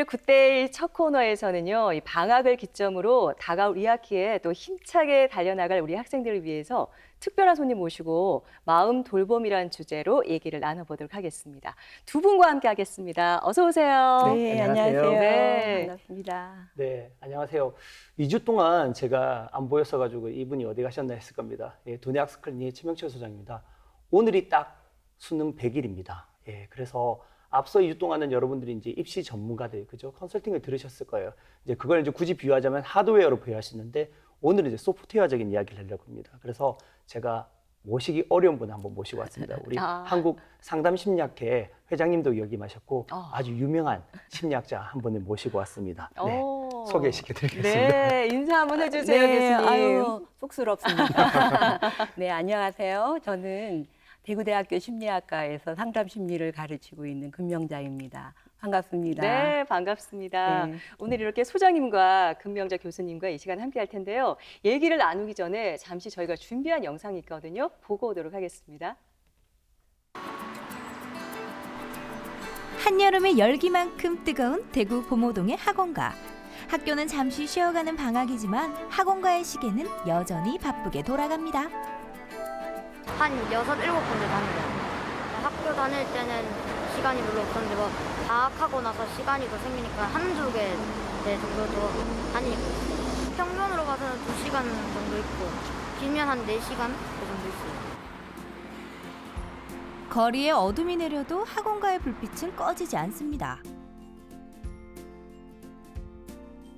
오늘 굿데이 첫 코너에서는요, 이 방학을 기점으로 다가올 2학기에 또 힘차게 달려나갈 우리 학생들을 위해서 특별한 손님 모시고 마음 돌봄이라는 주제로 얘기를 나눠보도록 하겠습니다. 두 분과 함께 하겠습니다. 어서 오세요. 네, 안녕하세요. 네. 반갑습니다. 네, 안녕하세요. 2주 동안 제가 안 보였어가지고 이분이 어디 가셨나 했을 겁니다. 예, 도내학습클리닉 최명철 소장입니다. 오늘이 딱 수능 100일입니다. 예, 그래서 앞서 2주 동안은 여러분들이 이제 입시 전문가들, 그죠? 컨설팅을 들으셨을 거예요. 이제 그걸 이제 굳이 비유하자면 하드웨어로 비유하시는데 오늘은 이제 소프트웨어적인 이야기를 하려고 합니다. 그래서 제가 모시기 어려운 분을 한번 모시고 왔습니다. 우리 한국 상담심리학회 회장님도 역임하셨고 아주 유명한 심리학자 한 분을 모시고 왔습니다. 네, 소개시켜드리겠습니다. 네, 인사 한번 해주세요, 네, 교수님. 아유, 쑥스럽습니다. 네, 안녕하세요. 저는 대구대학교 심리학과에서 상담심리를 가르치고 있는 금명자입니다. 반갑습니다. 네, 반갑습니다. 네. 오늘 이렇게 소장님과 금명자 교수님과 이 시간 함께 할 텐데요. 얘기를 나누기 전에 잠시 저희가 준비한 영상이 있거든요. 보고 오도록 하겠습니다. 한여름의 열기만큼 뜨거운 대구 보모동의 학원가. 학교는 잠시 쉬어가는 방학이지만 학원가의 시계는 여전히 바쁘게 돌아갑니다. 한 6, 7군데 다녀요. 학교 다닐 때는 시간이 별로 없었는데 뭐 방학하고 나서 시간이 더 생기니까 한두 개 정도 더 다니고 있어요. 평균으로 봐서는 2시간 정도 있고 길면 한 4시간 그 정도 있어요. 거리에 어둠이 내려도 학원가의 불빛은 꺼지지 않습니다.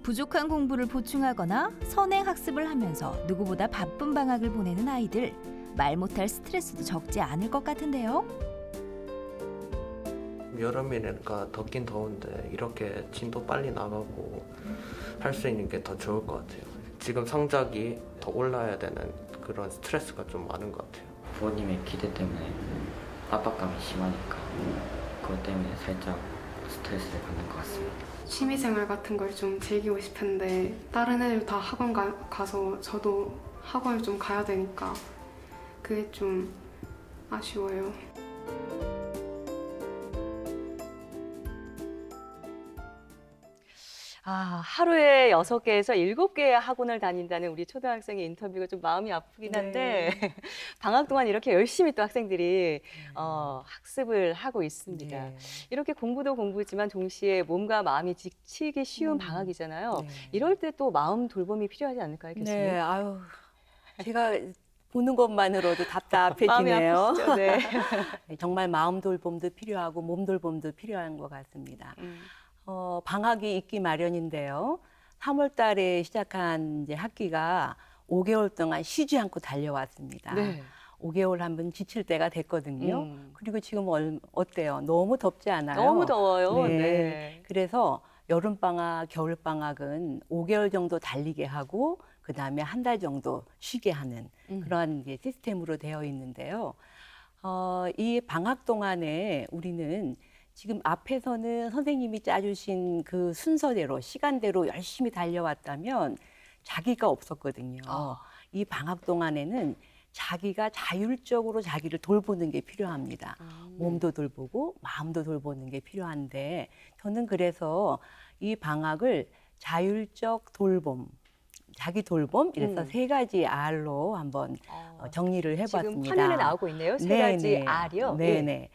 부족한 공부를 보충하거나 선행 학습을 하면서 누구보다 바쁜 방학을 보내는 아이들. 말 못할 스트레스도 적지 않을 것 같은데요. 여름이니까 덥긴 더운데 이렇게 진도 빨리 나가고 할 수 있는 게 더 좋을 것 같아요. 지금 성적이 더 올라야 되는 그런 스트레스가 좀 많은 것 같아요. 부모님의 기대 때문에 압박감이 심하니까 그것 때문에 살짝 스트레스를 받는 것 같습니다. 취미생활 같은 걸 좀 즐기고 싶은데 다른 애들 다 학원 가서 저도 학원을 좀 가야 되니까 그게 좀 아쉬워요. 하루에 6개에서 7개의 학원을 다닌다는 우리 초등학생의 인터뷰가 좀 마음이 아프긴 한데 방학 동안 이렇게 열심히 또 학생들이 학습을 하고 있습니다. 네. 이렇게 공부도 공부지만 동시에 몸과 마음이 지치기 쉬운 방학이잖아요. 네. 이럴 때 또 마음 돌봄이 필요하지 않을까요, 교수님? 네, 아유, 제가 보는 것만으로도 마음이 답답해지네요. 아프시죠? 네. 정말 마음 돌봄도 필요하고 몸 돌봄도 필요한 것 같습니다. 방학이 있기 마련인데요. 3월 달에 시작한 이제 학기가 5개월 동안 쉬지 않고 달려왔습니다. 네. 5개월 한번 지칠 때가 됐거든요. 그리고 지금 어때요? 너무 덥지 않아요? 너무 더워요. 네. 네. 그래서 여름방학, 겨울방학은 5개월 정도 달리게 하고 그 다음에 한 달 정도 쉬게 하는 그러한 이제 시스템으로 되어 있는데요. 이 방학 동안에 우리는 지금 앞에서는 선생님이 짜주신 그 순서대로 시간대로 열심히 달려왔다면 자기가 없었거든요. 이 방학 동안에는 자기가 자율적으로 자기를 돌보는 게 필요합니다. 몸도 돌보고 마음도 돌보는 게 필요한데 저는 그래서 이 방학을 자율적 돌봄, 자기 돌봄 이래서 3가지 R로 한번 정리를 해봤습니다. 지금 화면에 나오고 있네요. 3가지 R이요. 네네.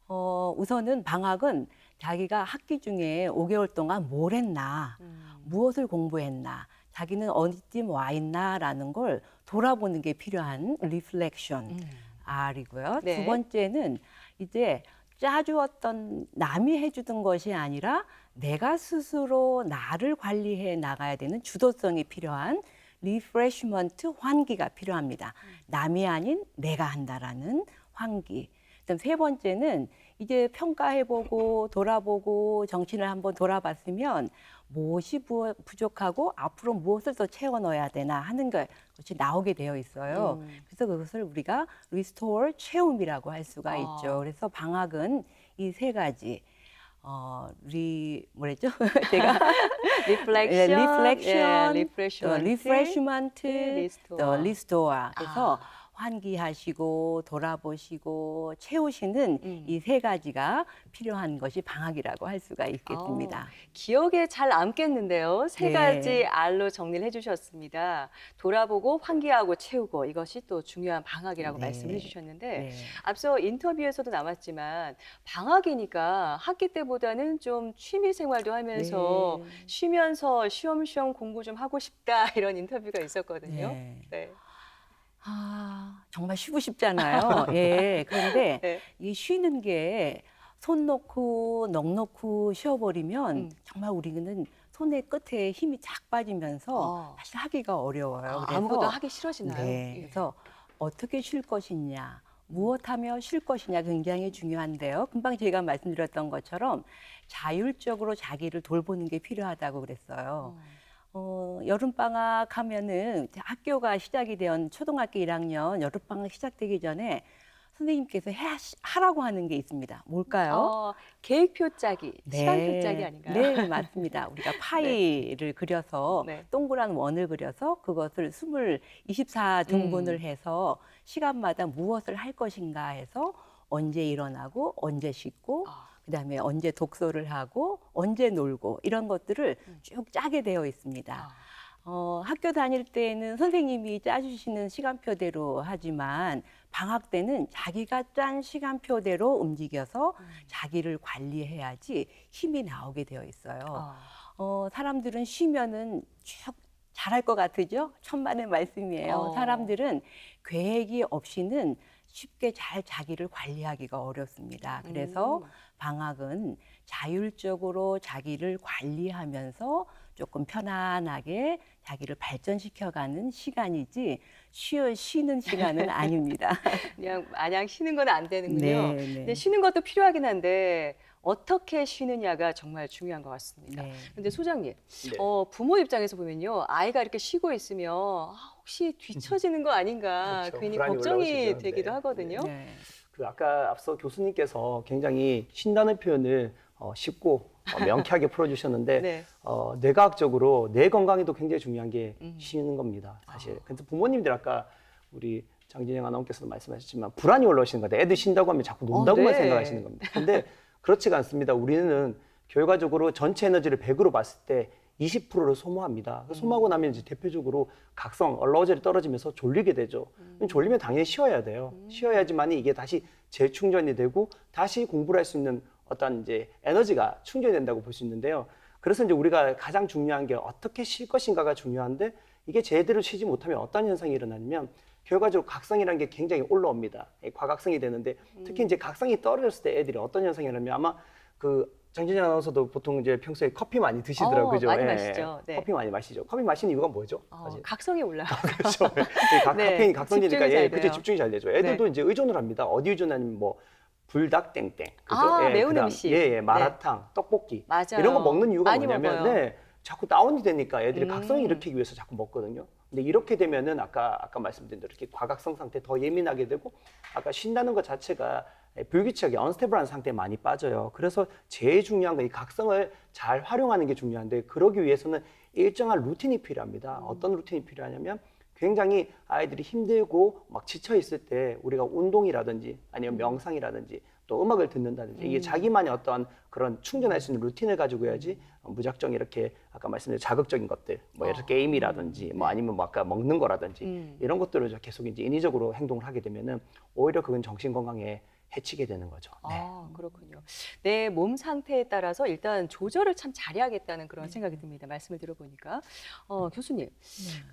우선은 방학은 자기가 학기 중에 5개월 동안 뭘 했나, 무엇을 공부했나, 자기는 어디쯤 와 있나라는 걸 돌아보는 게 필요한 리플렉션 R이고요. 네. 두 번째는 이제 짜주었던 남이 해주던 것이 아니라 내가 스스로 나를 관리해 나가야 되는 주도성이 필요한 리프레시먼트 환기가 필요합니다. 남이 아닌 내가 한다라는 환기. 그다음 3번째는 이제 평가해보고 돌아보고 정신을 한번 돌아봤으면 무엇이 부족하고 앞으로 무엇을 더 채워 넣어야 되나 하는 것이 나오게 되어 있어요. 그래서 그것을 우리가 리스토어 체험이라고 할 수가 있죠. 그래서 방학은 이 3가지 뭐랬죠? 제가 리플렉션, 리프레시먼트, 리스토어. 또 리스토어. 그래서 환기하시고 돌아보시고 채우시는 이 세 가지가 필요한 것이 방학이라고 할 수가 있겠습니다. 기억에 잘 남겠는데요. 세 네. 가지 R로 정리를 해주셨습니다. 돌아보고 환기하고 채우고 이것이 또 중요한 방학이라고 네. 말씀을 해주셨는데 네. 앞서 인터뷰에서도 나왔지만 방학이니까 학기 때보다는 좀 취미 생활도 하면서 네. 쉬면서 쉬엄쉬엄 공부 좀 하고 싶다 이런 인터뷰가 있었거든요. 네. 네. 정말 쉬고 싶잖아요. 예. 그런데 네. 이 쉬는 게 손 놓고 넋 놓고 쉬어버리면 정말 우리는 손의 끝에 힘이 쫙 빠지면서 사실 하기가 어려워요. 그래서 아무것도 하기 싫어지나요? 네. 예. 그래서 어떻게 쉴 것이냐, 무엇하며 쉴 것이냐 굉장히 중요한데요. 금방 제가 말씀드렸던 것처럼 자율적으로 자기를 돌보는 게 필요하다고 그랬어요. 여름방학 하면은 학교가 시작이 된 초등학교 1학년 여름방학 시작되기 전에 선생님께서 하라고 하는 게 있습니다. 뭘까요? 계획표 짜기, 시간표 짜기 아닌가요? 네, 맞습니다. 우리가 파이를 그려서 네. 동그란 원을 그려서 그것을 24등분을 해서 시간마다 무엇을 할 것인가 해서 언제 일어나고 언제 씻고 그다음에 언제 독서를 하고 언제 놀고 이런 것들을 쭉 짜게 되어 있습니다. 학교 다닐 때는 선생님이 짜주시는 시간표대로 하지만 방학 때는 자기가 짠 시간표대로 움직여서 자기를 관리해야지 힘이 나오게 되어 있어요. 사람들은 쉬면은 쭉 잘할 것 같으죠? 천만의 말씀이에요. 사람들은 계획이 없이는 쉽게 잘 자기를 관리하기가 어렵습니다. 그래서 방학은 자율적으로 자기를 관리하면서 조금 편안하게 자기를 발전시켜가는 시간이지 쉬는 시간은 아닙니다. 그냥 마냥 쉬는 건 안 되는군요. 네, 네. 근데 쉬는 것도 필요하긴 한데 어떻게 쉬느냐가 정말 중요한 것 같습니다. 네. 근데 소장님, 네. 부모 입장에서 보면요, 아이가 이렇게 쉬고 있으면 혹시 뒤처지는 거 아닌가 그렇죠. 괜히 불안이 걱정이 올라오시죠. 되기도 네. 하거든요. 네. 아까 앞서 교수님께서 굉장히 쉰다는 표현을 쉽고 명쾌하게 풀어주셨는데 네. 뇌과학적으로 뇌 건강에도 굉장히 중요한 게 쉬는 겁니다. 사실. 그래서 부모님들 아까 우리 장진영 아나운서께서도 말씀하셨지만 불안이 올라오시는 거다. 애들 쉰다고 하면 자꾸 논다고만 네. 생각하시는 겁니다. 근데 그렇지가 않습니다. 우리는 결과적으로 전체 에너지를 100으로 봤을 때 20%를 소모합니다. 소모하고 나면 이제 대표적으로 각성, 얼러젤이 떨어지면서 졸리게 되죠. 졸리면 당연히 쉬어야 돼요. 쉬어야지만 이게 다시 재충전이 되고 다시 공부를 할 수 있는 어떤 이제 에너지가 충전된다고 볼 수 있는데요. 그래서 이제 우리가 가장 중요한 게 어떻게 쉴 것인가가 중요한데 이게 제대로 쉬지 못하면 어떤 현상이 일어나냐면 결과적으로 각성이라는 게 굉장히 올라옵니다. 과각성이 되는데 특히 이제 각성이 떨어졌을 때 애들이 어떤 현상이 일어나면 아마 장진영 아나운서도 보통 이제 평소에 커피 많이 드시더라고요. 그죠? 많이 마시죠. 네. 커피 많이 마시죠. 커피 마시는 이유가 뭐죠? 사실? 각성이 올라요. 그렇죠. 네, 카페인이 각성되니까 집중이 잘 그때 돼요. 집중이 잘 되죠. 애들도 이제 의존을 합니다. 어디 의존하냐면 뭐 불닭 땡땡, 그죠? 매운 그다음, 음식. 마라탕, 떡볶이 맞아요. 이런 거 먹는 이유가 많이 뭐냐면 먹어요. 자꾸 다운이 되니까 애들이 각성을 일으키기 위해서 자꾸 먹거든요. 근데 이렇게 되면은 아까 말씀드린 대로 이렇게 과각성 상태 더 예민하게 되고 아까 쉰다는 것 자체가 불규칙하게 언스테이블한 상태에 많이 빠져요. 그래서 제일 중요한 건 이 각성을 잘 활용하는 게 중요한데 그러기 위해서는 일정한 루틴이 필요합니다. 어떤 루틴이 필요하냐면 굉장히 아이들이 힘들고 막 지쳐 있을 때 우리가 운동이라든지 아니면 명상이라든지 또 음악을 듣는다든지 이게 자기만의 어떤 그런 충전할 수 있는 루틴을 가지고 해야지 무작정 이렇게 아까 말씀드린 자극적인 것들 뭐 예를 들어 게임이라든지 뭐 아니면 뭐 아까 먹는 거라든지 이런 것들을 계속 이제 인위적으로 행동을 하게 되면은 오히려 그건 정신 건강에 해치게 되는 거죠. 네. 그렇군요. 내 몸 상태에 따라서 일단 조절을 참 잘해야겠다는 그런 생각이 듭니다. 말씀을 들어보니까. 교수님,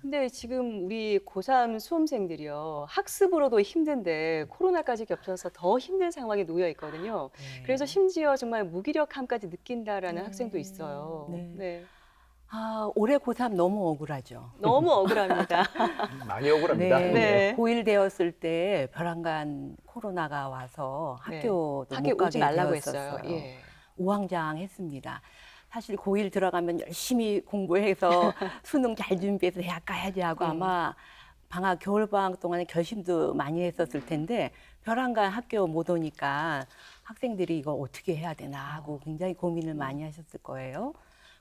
근데 지금 우리 고3 수험생들이요. 학습으로도 힘든데 코로나까지 겹쳐서 더 힘든 상황에 놓여 있거든요. 그래서 심지어 정말 무기력함까지 느낀다라는 학생도 있어요. 네. 올해 고3 너무 억울하죠. 너무 억울합니다. 많이 억울합니다. 네. 고1 되었을 때 벼랑간 코로나가 와서 학교도 학교 못 가게 오지 말라고 되었었어요. 했어요. 예. 우왕좌왕했습니다. 사실 고1 들어가면 열심히 공부해서 수능 잘 준비해서 대학 가야지 하고 아마 겨울방학 동안에 결심도 많이 했었을 텐데 벼랑간 학교 못 오니까 학생들이 이거 어떻게 해야 되나 하고 굉장히 고민을 많이 하셨을 거예요.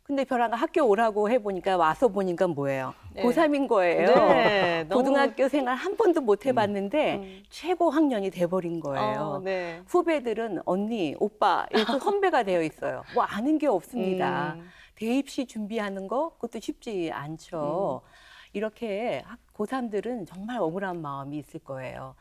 근데 벼랑 학교 오라고 해보니까 와서 보니까 뭐예요? 네. 고3인 거예요. 네, 너무- 고등학교 생활 한 번도 못 해봤는데 최고 학년이 돼버린 거예요. 네. 후배들은 언니, 오빠 이렇게 선배가 되어 있어요. 뭐 아는 게 없습니다. 대입시 준비하는 거 그것도 쉽지 않죠. 이렇게 고3들은 정말 억울한 마음이 있을 거예요.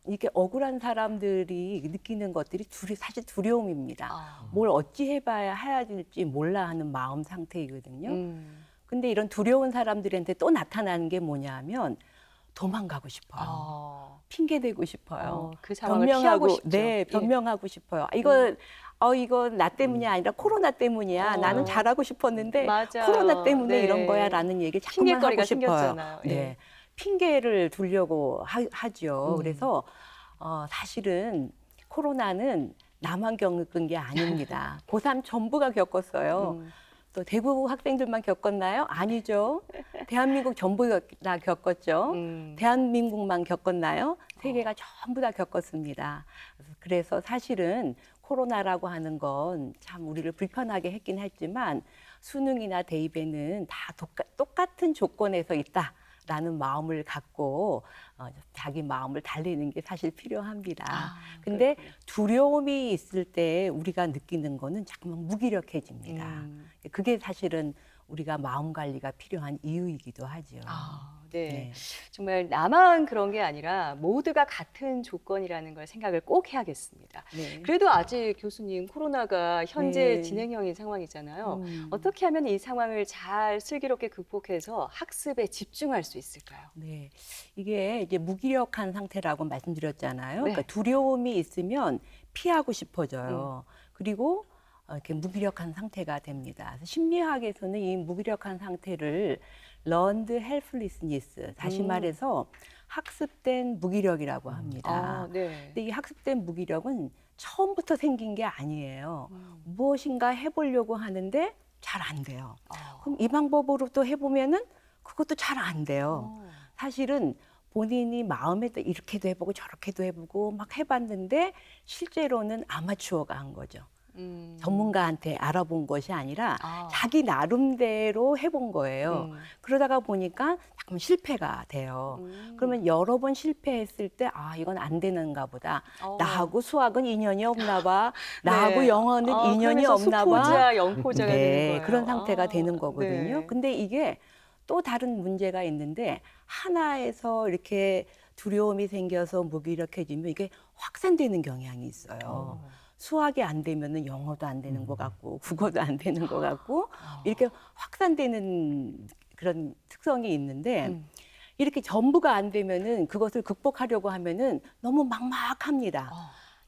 이게 억울한 사람들이 느끼는 것들이 사실 두려움입니다. 뭘 어찌 해봐야 해야 될지 몰라 하는 마음 상태이거든요. 근데 이런 두려운 사람들한테 또 나타나는 게 뭐냐면 도망가고 싶어요. 핑계대고 싶어요. 그 상황을 피하고 싶죠. 네, 변명하고 싶어요. 이거 나 때문이 아니라 코로나 때문이야. 나는 잘하고 싶었는데 맞아요. 코로나 때문에 네. 이런 거야라는 얘기 자꾸만 핑계거리가 하고 싶어요. 생겼잖아요. 네. 예. 핑계를 두려고 하죠. 그래서 사실은 코로나는 나만 겪은 게 아닙니다. 고3 전부가 겪었어요. 또 대구 학생들만 겪었나요? 아니죠. 대한민국 전부 다 겪었죠. 대한민국만 겪었나요? 세계가 전부 다 겪었습니다. 그래서 사실은 코로나라고 하는 건 참 우리를 불편하게 했긴 했지만 수능이나 대입에는 다 똑같은 조건에서 있다라는 마음을 갖고 자기 마음을 달래는 게 사실 필요합니다. 근데 두려움이 있을 때 우리가 느끼는 거는 자꾸만 무기력해집니다. 그게 사실은 우리가 마음 관리가 필요한 이유이기도 하죠. 네. 네. 정말 나만 그런 게 아니라 모두가 같은 조건이라는 걸 생각을 꼭 해야겠습니다. 네. 그래도 아직 교수님 코로나가 현재 네. 진행형인 상황이잖아요. 어떻게 하면 이 상황을 잘 슬기롭게 극복해서 학습에 집중할 수 있을까요? 네, 이게 이제 무기력한 상태라고 말씀드렸잖아요. 네. 그러니까 두려움이 있으면 피하고 싶어져요. 그리고 이렇게 무기력한 상태가 됩니다. 그래서 심리학에서는 이 무기력한 상태를 learned helplessness, 다시 말해서 학습된 무기력이라고 합니다. 네. 근데 이 학습된 무기력은 처음부터 생긴 게 아니에요. 무엇인가 해보려고 하는데 잘 안 돼요. 그럼 이 방법으로 또 해보면은 그것도 잘 안 돼요. 사실은 본인이 마음에 이렇게도 해보고 저렇게도 해보고 막 해봤는데 실제로는 아마추어가 한 거죠. 전문가한테 알아본 것이 아니라 자기 나름대로 해본 거예요. 그러다가 보니까 자꾸 실패가 돼요. 그러면 여러 번 실패했을 때 이건 안 되는가 보다. 나하고 수학은 인연이 없나 봐. 나하고 네. 영어는 인연이 없나 봐. 수포자, 영포자가 되는 거예요. 그런 상태가 되는 거거든요. 네. 근데 이게 또 다른 문제가 있는데 하나에서 이렇게 두려움이 생겨서 무기력해지면 이게 확산되는 경향이 있어요. 수학이 안 되면은 영어도 안 되는 것 같고 국어도 안 되는 것 같고 이렇게 확산되는 그런 특성이 있는데 이렇게 전부가 안 되면은 그것을 극복하려고 하면은 너무 막막합니다.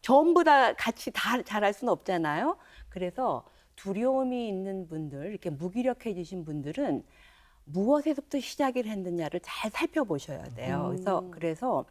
전부 다 같이 다 잘할 수는 없잖아요. 그래서 두려움이 있는 분들, 이렇게 무기력해지신 분들은 무엇에서부터 시작을 했느냐를 잘 살펴보셔야 돼요. 그래서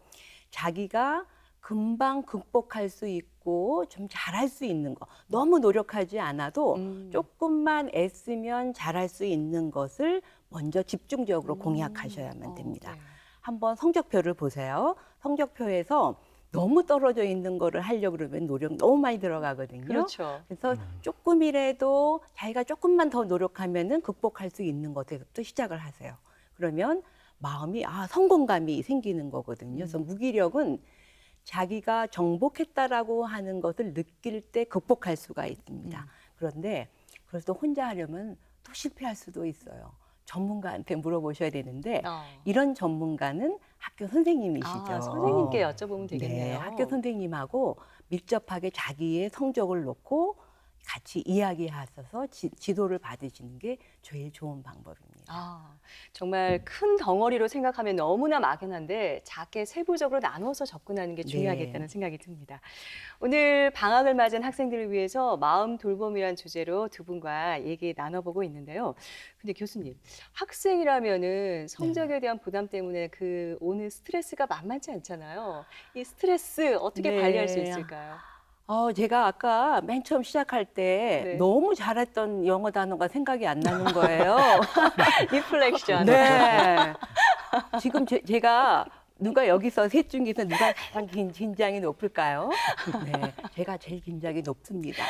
자기가 금방 극복할 수 있고 좀 잘할 수 있는 거, 너무 노력하지 않아도 조금만 애쓰면 잘할 수 있는 것을 먼저 집중적으로 공략하셔야만 됩니다. 네. 한번 성적표를 보세요. 성적표에서 너무 떨어져 있는 거를 하려고 그러면 노력 너무 많이 들어가거든요. 그렇죠. 그래서 조금이라도 자기가 조금만 더 노력하면은 극복할 수 있는 것에서부터 시작을 하세요. 그러면 마음이 성공감이 생기는 거거든요. 그래서 무기력은 자기가 정복했다라고 하는 것을 느낄 때 극복할 수가 있습니다. 그런데 그걸 또 혼자 하려면 또 실패할 수도 있어요. 전문가한테 물어보셔야 되는데 이런 전문가는 학교 선생님이시죠. 선생님께 여쭤보면 되겠네요. 네, 학교 선생님하고 밀접하게 자기의 성적을 놓고 같이 이야기하셔서 지도를 받으시는 게 제일 좋은 방법입니다. 정말 큰 덩어리로 생각하면 너무나 막연한데 작게 세부적으로 나눠서 접근하는 게 중요하겠다는 생각이 듭니다. 오늘 방학을 맞은 학생들을 위해서 마음 돌봄이란 주제로 두 분과 얘기 나눠보고 있는데요. 근데 교수님, 학생이라면은 성적에 대한 부담 때문에 그 오는 스트레스가 만만치 않잖아요. 이 스트레스 어떻게 관리할 수 있을까요? 제가 아까 맨 처음 시작할 때 너무 잘했던 영어 단어가 생각이 안 나는 거예요. 리플렉션. 네. 지금 제가 누가 여기서 셋 중에서 누가 가장 긴장이 높을까요? 네, 제가 제일 긴장이 높습니다.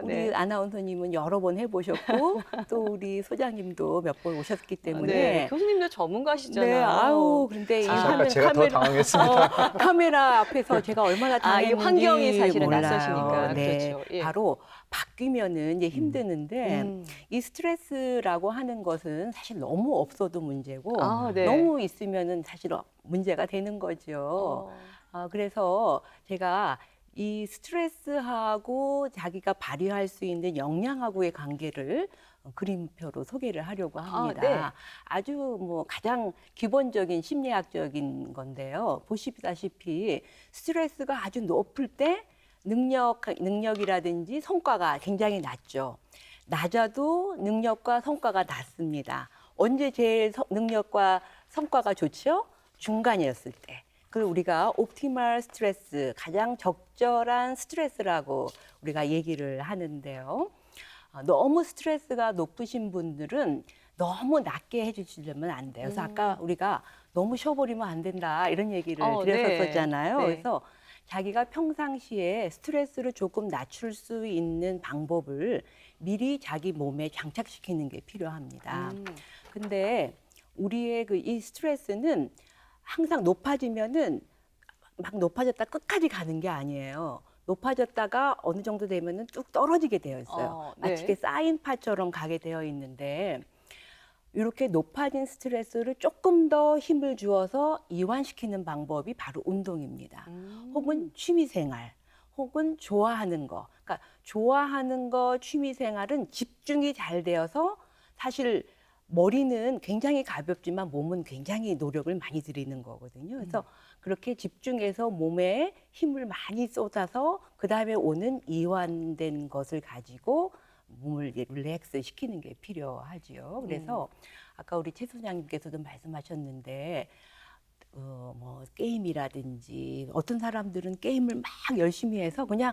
네. 우리 아나운서님은 여러 번 해보셨고 또 우리 소장님도 몇 번 오셨기 때문에 네. 교수님도 전문가시잖아요. 네, 아우 그런데 이 사실 아까 제가 더 카메라 당황했습니다. 카메라 앞에서 제가 얼마나 이 당했는지 환경이 사실은 몰라요. 낯서시니까. 네, 그렇죠. 예. 바로 바뀌면은 이제 힘드는데 음. 이 스트레스라고 하는 것은 사실 너무 없어도 문제고 네. 너무 있으면은 사실 문제가 되는 거죠. 그래서 제가 이 스트레스하고 자기가 발휘할 수 있는 역량하고의 관계를 그림표로 소개를 하려고 합니다. 네. 아주 뭐 가장 기본적인 심리학적인 건데요. 보시다시피 스트레스가 아주 높을 때 능력이라든지 성과가 굉장히 낮죠. 낮아도 능력과 성과가 낮습니다. 언제 제일 능력과 성과가 좋죠? 중간이었을 때. 그리고 우리가 옵티멀 스트레스, 가장 적절한 스트레스라고 우리가 얘기를 하는데요. 너무 스트레스가 높으신 분들은 너무 낮게 해주시려면 안 돼요. 그래서 아까 우리가 너무 쉬어버리면 안 된다 이런 얘기를 드렸었잖아요. 네. 그래서 자기가 평상시에 스트레스를 조금 낮출 수 있는 방법을 미리 자기 몸에 장착시키는 게 필요합니다. 근데 우리의 이 스트레스는 항상 높아지면은 막 높아졌다 끝까지 가는 게 아니에요. 높아졌다가 어느 정도 되면은 뚝 떨어지게 되어 있어요. 네. 마치 쌓인파처럼 가게 되어 있는데 이렇게 높아진 스트레스를 조금 더 힘을 주어서 이완시키는 방법이 바로 운동입니다. 혹은 취미생활, 혹은 좋아하는 거. 그러니까 좋아하는 거, 취미생활은 집중이 잘 되어서 사실 머리는 굉장히 가볍지만 몸은 굉장히 노력을 많이 들이는 거거든요. 그래서 그렇게 집중해서 몸에 힘을 많이 쏟아서 그 다음에 오는 이완된 것을 가지고 몸을 릴렉스 시키는 게 필요하지요. 그래서 아까 우리 최 소장님께서도 말씀하셨는데 뭐 게임이라든지 어떤 사람들은 게임을 막 열심히 해서 그냥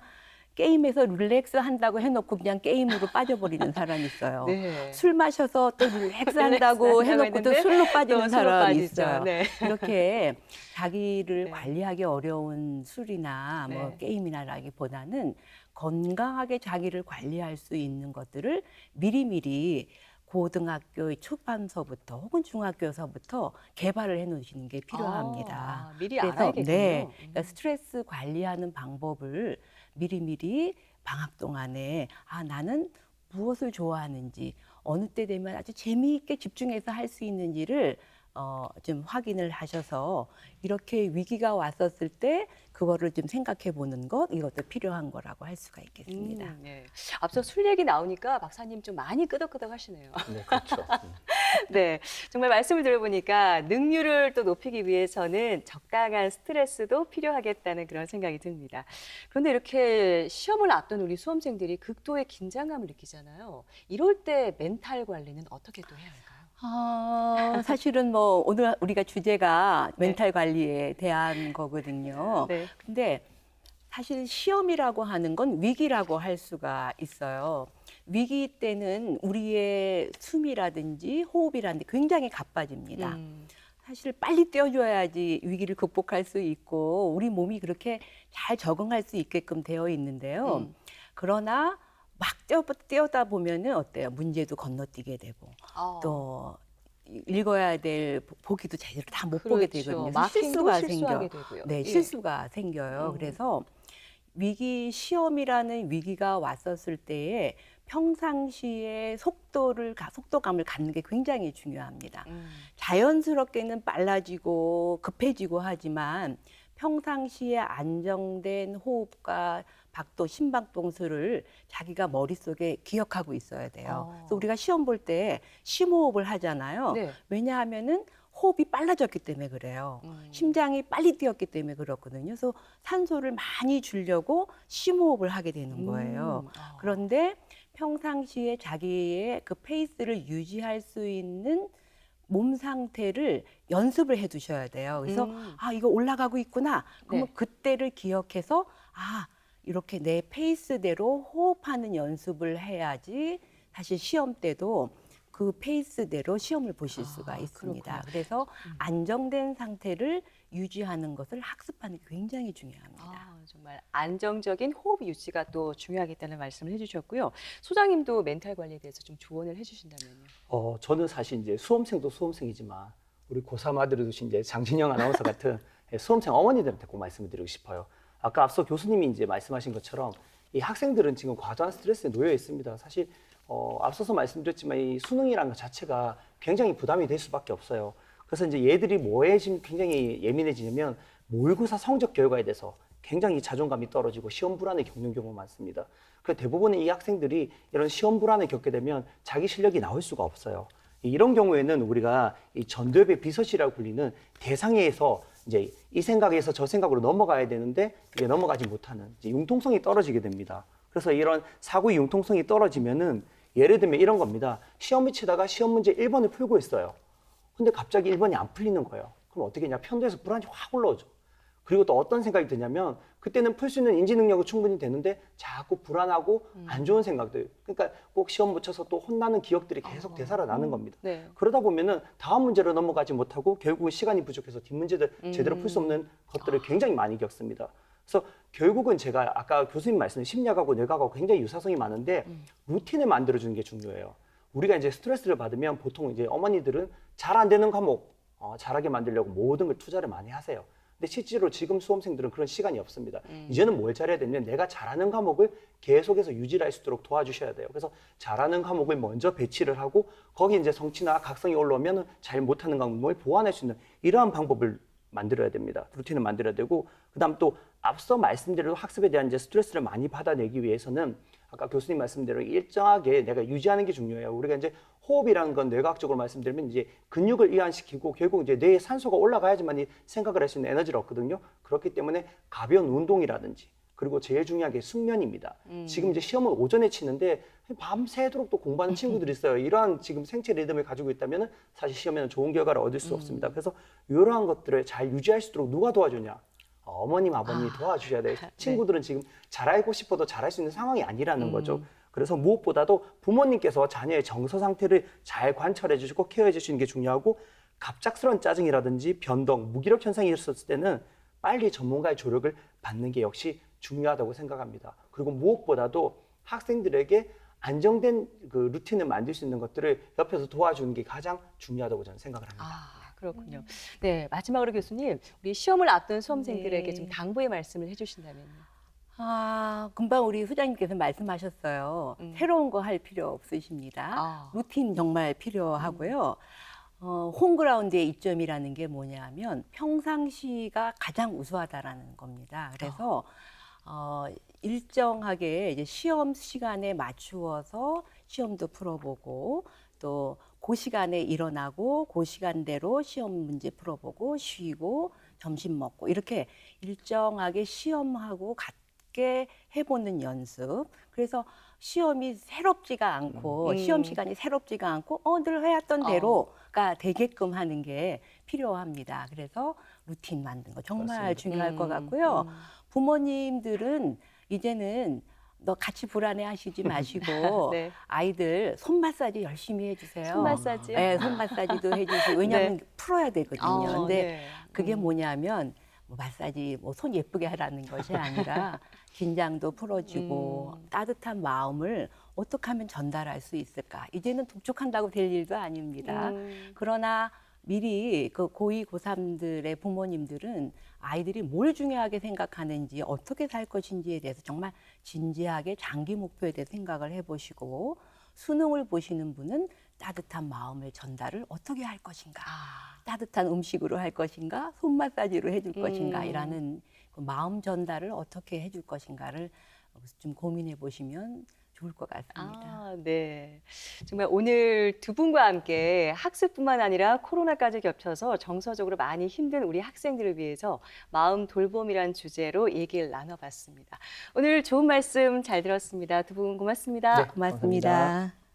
게임에서 릴렉스 한다고 해놓고 그냥 게임으로 빠져버리는 사람이 있어요. 네. 술 마셔서 또 릴렉스 한다고 해놓고 또 술로 빠지는 또 술로 사람이 빠지죠. 있어요. 네. 이렇게 자기를 네. 관리하기 어려운 술이나 뭐 네. 게임이나라기보다는 건강하게 자기를 관리할 수 있는 것들을 미리미리 고등학교 초반서부터 혹은 중학교서부터 개발을 해놓으시는 게 필요합니다. 미리 알아야겠군요. 네, 그러니까 스트레스 관리하는 방법을 미리미리 방학 동안에 나는 무엇을 좋아하는지 어느 때 되면 아주 재미있게 집중해서 할 수 있는지를 좀 확인을 하셔서 이렇게 위기가 왔었을 때 그거를 좀 생각해 보는 것 이것도 필요한 거라고 할 수가 있겠습니다. 네. 앞서 술 얘기 나오니까 박사님 좀 많이 끄덕끄덕 하시네요. 네, 그렇죠. 네, 정말 말씀을 들어보니까 능률을 또 높이기 위해서는 적당한 스트레스도 필요하겠다는 그런 생각이 듭니다. 그런데 이렇게 시험을 앞둔 우리 수험생들이 극도의 긴장감을 느끼잖아요. 이럴 때 멘탈 관리는 어떻게 또 해야 할까요? 사실은 뭐 오늘 우리가 주제가 멘탈 관리에 대한 거거든요. 네. 근데 사실 시험이라고 하는 건 위기라고 할 수가 있어요. 위기 때는 우리의 숨이라든지 호흡이라든지 굉장히 가빠집니다. 사실 빨리 뛰어줘야지 위기를 극복할 수 있고 우리 몸이 그렇게 잘 적응할 수 있게끔 되어 있는데요. 그러나 막 뛰어다 보면은 어때요? 문제도 건너뛰게 되고 또 읽어야 될 보기도 제대로 다 못 보게 되거든요. 그래서 실수가 생겨. 되고요. 네, 예. 실수가 생겨요. 그래서 시험이라는 위기가 왔었을 때에 평상시에 속도감을 갖는 게 굉장히 중요합니다. 자연스럽게는 빨라지고 급해지고 하지만 평상시에 안정된 호흡과 박도, 심박동수를 자기가 머릿속에 기억하고 있어야 돼요. 그래서 우리가 시험 볼 때 심호흡을 하잖아요. 네. 왜냐하면은 호흡이 빨라졌기 때문에 그래요. 심장이 빨리 뛰었기 때문에 그렇거든요. 그래서 산소를 많이 주려고 심호흡을 하게 되는 거예요. 그런데 평상시에 자기의 그 페이스를 유지할 수 있는 몸 상태를 연습을 해 두셔야 돼요. 그래서 이거 올라가고 있구나. 그러면 네. 그때를 기억해서 이렇게 내 페이스대로 호흡하는 연습을 해야지 사실 시험 때도 그 페이스대로 시험을 보실 수가 있습니다. 그래서 안정된 상태를 유지하는 것을 학습하는 게 굉장히 중요합니다. 정말 안정적인 호흡 유지가 또 중요하겠다는 말씀을 해주셨고요. 소장님도 멘탈 관리에 대해서 좀 조언을 해주신다면요. 저는 사실 이제 수험생도 수험생이지만 우리 고3 아들을 두신 이제 장진영 아나운서 같은 수험생 어머니들한테 꼭 말씀을 드리고 싶어요. 아까 앞서 교수님이 이제 말씀하신 것처럼 이 학생들은 지금 과도한 스트레스에 놓여 있습니다. 사실 앞서서 말씀드렸지만 이 수능이라는 것 자체가 굉장히 부담이 될 수밖에 없어요. 그래서 이제 얘들이 뭐에 지금 굉장히 예민해지냐면 모의고사 성적 결과에 대해서 굉장히 자존감이 떨어지고 시험 불안을 겪는 경우가 많습니다. 그 대부분의 이 학생들이 이런 시험 불안을 겪게 되면 자기 실력이 나올 수가 없어요. 이런 경우에는 우리가 이 전두엽의 비서시라고 불리는 대상에서 이제 이 생각에서 저 생각으로 넘어가야 되는데 이게 넘어가지 못하는 이제 융통성이 떨어지게 됩니다. 그래서 이런 사고의 융통성이 떨어지면은 예를 들면 이런 겁니다. 시험을 치다가 시험 문제 1번을 풀고 있어요. 근데 갑자기 1번이 안 풀리는 거예요. 그럼 어떻게 했냐? 편도에서 불안이 확 올라오죠. 그리고 또 어떤 생각이 드냐면 그때는 풀 수 있는 인지 능력은 충분히 되는데 자꾸 불안하고 안 좋은 생각들. 그러니까 꼭 시험 붙여서 또 혼나는 기억들이 계속 되살아나는 겁니다. 네. 그러다 보면은 다음 문제로 넘어가지 못하고 결국은 시간이 부족해서 뒷문제들 제대로 풀 수 없는 것들을 굉장히 많이 겪습니다. 그래서 결국은 제가 아까 교수님 말씀 심리학하고 뇌과하고 굉장히 유사성이 많은데 루틴을 만들어주는 게 중요해요. 우리가 이제 스트레스를 받으면 보통 이제 어머니들은 잘 안 되는 과목 잘하게 만들려고 모든 걸 투자를 많이 하세요. 근데 실제로 지금 수험생들은 그런 시간이 없습니다. 이제는 뭘 잘해야 되냐면 내가 잘하는 과목을 계속해서 유지를 할 수 있도록 도와주셔야 돼요. 그래서 잘하는 과목을 먼저 배치를 하고 거기 이제 성취나 각성이 올라오면 잘 못하는 과목을 보완할 수 있는 이러한 방법을 만들어야 됩니다. 루틴을 만들어야 되고 그다음 또 앞서 말씀드린 학습에 대한 이제 스트레스를 많이 받아내기 위해서는 아까 교수님 말씀대로 일정하게 내가 유지하는 게 중요해요. 우리가 이제 호흡이라는 건 뇌과학적으로 말씀드리면 이제 근육을 이완시키고 결국 이제 뇌에 산소가 올라가야지만 이 생각을 할 수 있는 에너지를 얻거든요. 그렇기 때문에 가벼운 운동이라든지 그리고 제일 중요한 게 숙면입니다. 지금 이제 시험을 오전에 치는데 밤새도록 또 공부하는 친구들이 있어요. 이러한 지금 생체 리듬을 가지고 있다면 사실 시험에는 좋은 결과를 얻을 수 없습니다. 그래서 이러한 것들을 잘 유지할 수 있도록 누가 도와주냐? 어머님, 아버님이 도와주셔야 돼요. 친구들은 지금 잘하고 싶어도 잘할 수 있는 상황이 아니라는 거죠. 그래서 무엇보다도 부모님께서 자녀의 정서 상태를 잘 관찰해 주시고 케어해 주시는 게 중요하고 갑작스러운 짜증이라든지 변동, 무기력 현상이 있었을 때는 빨리 전문가의 조력을 받는 게 역시 중요하다고 생각합니다. 그리고 무엇보다도 학생들에게 안정된 그 루틴을 만들 수 있는 것들을 옆에서 도와주는 게 가장 중요하다고 저는 생각을 합니다. 그렇군요. 네, 마지막으로 교수님, 우리 시험을 앞둔 수험생들에게 좀 당부의 말씀을 해주신다면요. 금방 우리 소장님께서 말씀하셨어요. 새로운 거 할 필요 없으십니다. 루틴 정말 필요하고요. 홈그라운드의 이점이라는 게 뭐냐면 평상시가 가장 우수하다라는 겁니다. 그래서 일정하게 이제 시험 시간에 맞추어서 시험도 풀어보고 또 그 시간에 일어나고 그 시간대로 시험 문제 풀어보고 쉬고 점심 먹고 이렇게 일정하게 시험하고 같게 해보는 연습. 그래서 시험이 새롭지가 않고 시험 시간이 새롭지가 않고 늘 해왔던 대로가 되게끔 하는 게 필요합니다. 그래서 루틴 만드는 거 정말 맞습니다. 중요할 것 같고요. 부모님들은 이제는 너 같이 불안해하시지 마시고 네. 아이들 손 마사지 열심히 해주세요. 손 마사지요? 네, 손 마사지도 해주시고 왜냐하면 네. 풀어야 되거든요. 근데 네. 그게 뭐냐면 마사지 손 예쁘게 하라는 것이 아니라 긴장도 풀어주고 따뜻한 마음을 어떻게 하면 전달할 수 있을까? 이제는 독촉한다고 될 일도 아닙니다. 그러나 미리 그 고2, 고3들의 부모님들은 아이들이 뭘 중요하게 생각하는지 어떻게 살 것인지에 대해서 정말 진지하게 장기 목표에 대해 생각을 해보시고 수능을 보시는 분은 따뜻한 마음의 전달을 어떻게 할 것인가, 따뜻한 음식으로 할 것인가, 손 마사지로 해줄 것인가 이라는 그 마음 전달을 어떻게 해줄 것인가를 좀 고민해 보시면 좋을 것 같습니다. 네. 정말 오늘 두 분과 함께 학습뿐만 아니라 코로나까지 겹쳐서 정서적으로 많이 힘든 우리 학생들을 위해서 마음 돌봄이란 주제로 얘기를 나눠봤습니다. 오늘 좋은 말씀 잘 들었습니다. 두 분 고맙습니다. 네, 고맙습니다. 감사합니다.